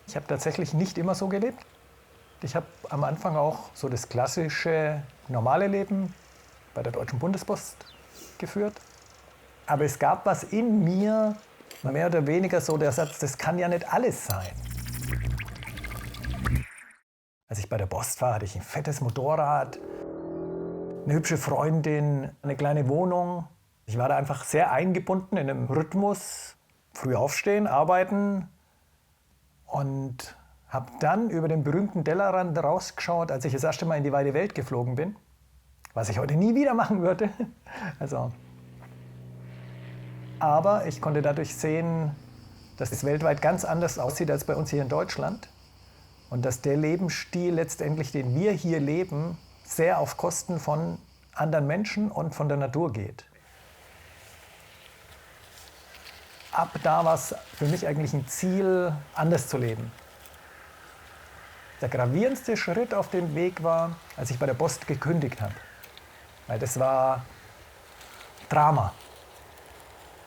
Ich habe tatsächlich nicht immer so gelebt. Ich habe am Anfang auch so das klassische, normale Leben bei der Deutschen Bundespost geführt. Aber es gab was in mir, mehr oder weniger so der Satz, das kann ja nicht alles sein. Als ich bei der Post war, hatte ich ein fettes Motorrad, eine hübsche Freundin, eine kleine Wohnung. Ich war da einfach sehr eingebunden in einem Rhythmus, früh aufstehen, arbeiten und habe dann über den berühmten Tellerrand rausgeschaut, als ich das erste Mal in die weite Welt geflogen bin, was ich heute nie wieder machen würde. Aber ich konnte dadurch sehen, dass es weltweit ganz anders aussieht als bei uns hier in Deutschland und dass der Lebensstil letztendlich, den wir hier leben, sehr auf Kosten von anderen Menschen und von der Natur geht. Ab da war es für mich eigentlich ein Ziel, anders zu leben. Der gravierendste Schritt auf dem Weg war, als ich bei der Post gekündigt habe. Weil das war Drama.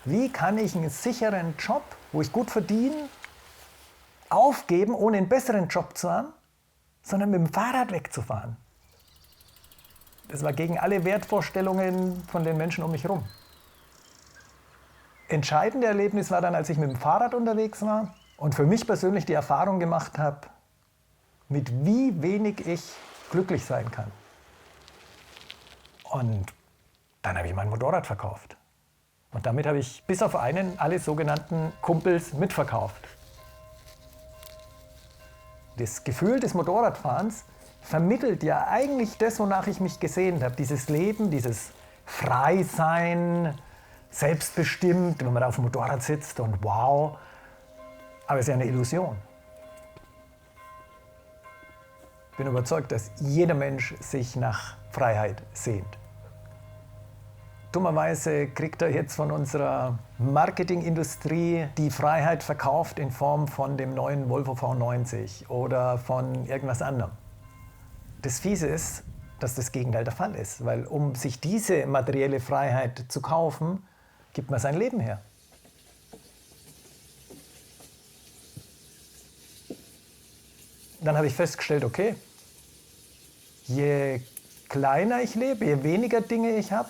Wie kann ich einen sicheren Job, wo ich gut verdiene, aufgeben, ohne einen besseren Job zu haben, sondern mit dem Fahrrad wegzufahren? Das war gegen alle Wertvorstellungen von den Menschen um mich herum. Entscheidende Erlebnis war dann, als ich mit dem Fahrrad unterwegs war und für mich persönlich die Erfahrung gemacht habe, mit wie wenig ich glücklich sein kann. Und dann habe ich mein Motorrad verkauft. Und damit habe ich bis auf einen alle sogenannten Kumpels mitverkauft. Das Gefühl des Motorradfahrens vermittelt ja eigentlich das, wonach ich mich gesehnt habe. Dieses Leben, dieses Freisein, selbstbestimmt, wenn man da auf dem Motorrad sitzt und wow. Aber es ist ja eine Illusion. Ich bin überzeugt, dass jeder Mensch sich nach Freiheit sehnt. Dummerweise kriegt er jetzt von unserer Marketingindustrie die Freiheit verkauft in Form von dem neuen Volvo V90 oder von irgendwas anderem. Das Fiese ist, dass das Gegenteil der Fall ist, weil um sich diese materielle Freiheit zu kaufen, gibt man sein Leben her. Dann habe ich festgestellt, okay, je kleiner ich lebe, je weniger Dinge ich habe,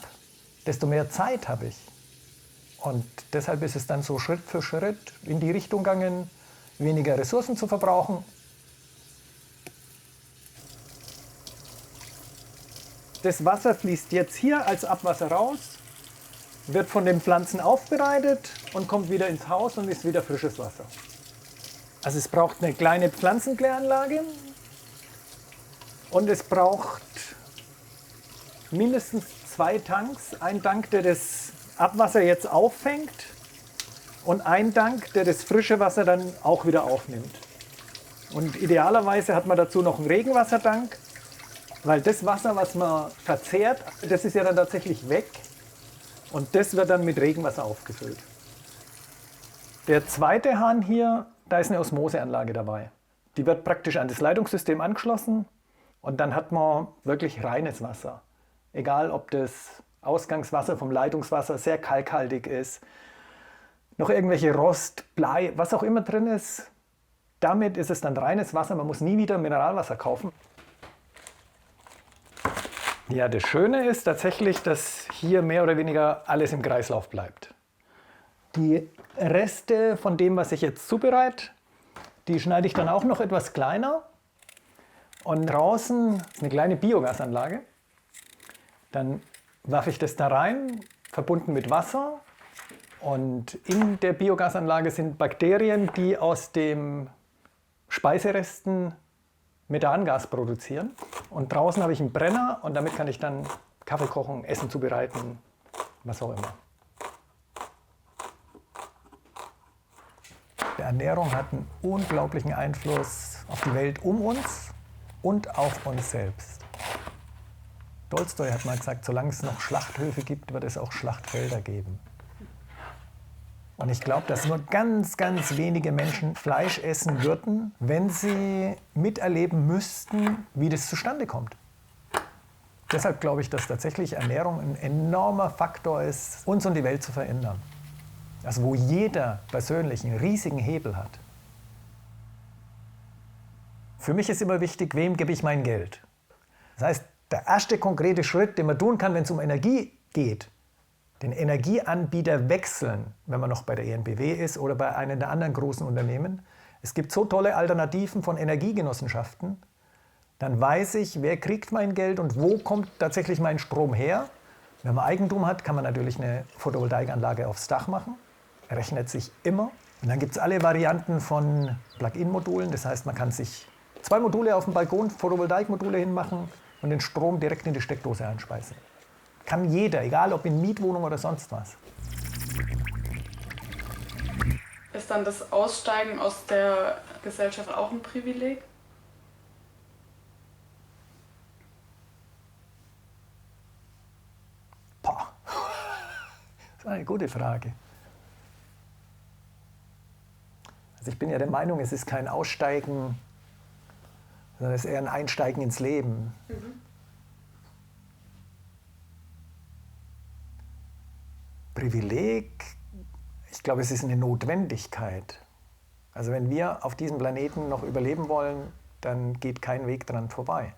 desto mehr Zeit habe ich. Und deshalb ist es dann so Schritt für Schritt in die Richtung gegangen, weniger Ressourcen zu verbrauchen. Das Wasser fließt jetzt hier als Abwasser raus, wird von den Pflanzen aufbereitet und kommt wieder ins Haus und ist wieder frisches Wasser. Also es braucht eine kleine Pflanzenkläranlage und es braucht mindestens 2 Tanks. Ein Tank, der das Abwasser jetzt auffängt und ein Tank, der das frische Wasser dann auch wieder aufnimmt. Und idealerweise hat man dazu noch einen Regenwassertank, weil das Wasser, was man verzehrt, das ist ja dann tatsächlich weg und das wird dann mit Regenwasser aufgefüllt. Der zweite Hahn hier, da ist eine Osmoseanlage dabei. Die wird praktisch an das Leitungssystem angeschlossen und dann hat man wirklich reines Wasser. Egal, ob das Ausgangswasser vom Leitungswasser sehr kalkhaltig ist, noch irgendwelche Rost, Blei, was auch immer drin ist. Damit ist es dann reines Wasser, man muss nie wieder Mineralwasser kaufen. Ja, das Schöne ist tatsächlich, dass hier mehr oder weniger alles im Kreislauf bleibt. Die Reste von dem, was ich jetzt zubereite, die schneide ich dann auch noch etwas kleiner. Und draußen ist eine kleine Biogasanlage. Dann werfe ich das da rein, verbunden mit Wasser. Und in der Biogasanlage sind Bakterien, die aus den Speiseresten Methangas produzieren. Und draußen habe ich einen Brenner und damit kann ich dann Kaffee kochen, Essen zubereiten, was auch immer. Die Ernährung hat einen unglaublichen Einfluss auf die Welt um uns und auf uns selbst. Tolstoi hat mal gesagt, solange es noch Schlachthöfe gibt, wird es auch Schlachtfelder geben. Und ich glaube, dass nur ganz, ganz wenige Menschen Fleisch essen würden, wenn sie miterleben müssten, wie das zustande kommt. Deshalb glaube ich, dass tatsächlich Ernährung ein enormer Faktor ist, uns und die Welt zu verändern. Also wo jeder persönlich einen riesigen Hebel hat. Für mich ist immer wichtig, wem gebe ich mein Geld. Das heißt, der erste konkrete Schritt, den man tun kann, wenn es um Energie geht, den Energieanbieter wechseln, wenn man noch bei der EnBW ist oder bei einem der anderen großen Unternehmen. Es gibt so tolle Alternativen von Energiegenossenschaften. Dann weiß ich, wer kriegt mein Geld und wo kommt tatsächlich mein Strom her. Wenn man Eigentum hat, kann man natürlich eine Photovoltaikanlage aufs Dach machen. Rechnet sich immer. Und dann gibt es alle Varianten von Plug-in-Modulen. Das heißt, man kann sich 2 Module auf dem Balkon, Photovoltaikmodule hinmachen und den Strom direkt in die Steckdose einspeisen. Kann jeder, egal ob in Mietwohnung oder sonst was. Ist dann das Aussteigen aus der Gesellschaft auch ein Privileg? Boah. Das ist eine gute Frage. Also ich bin ja der Meinung, es ist kein Aussteigen, sondern es ist eher ein Einsteigen ins Leben. Privileg, ich glaube, es ist eine Notwendigkeit. Also wenn wir auf diesem Planeten noch überleben wollen, dann geht kein Weg dran vorbei.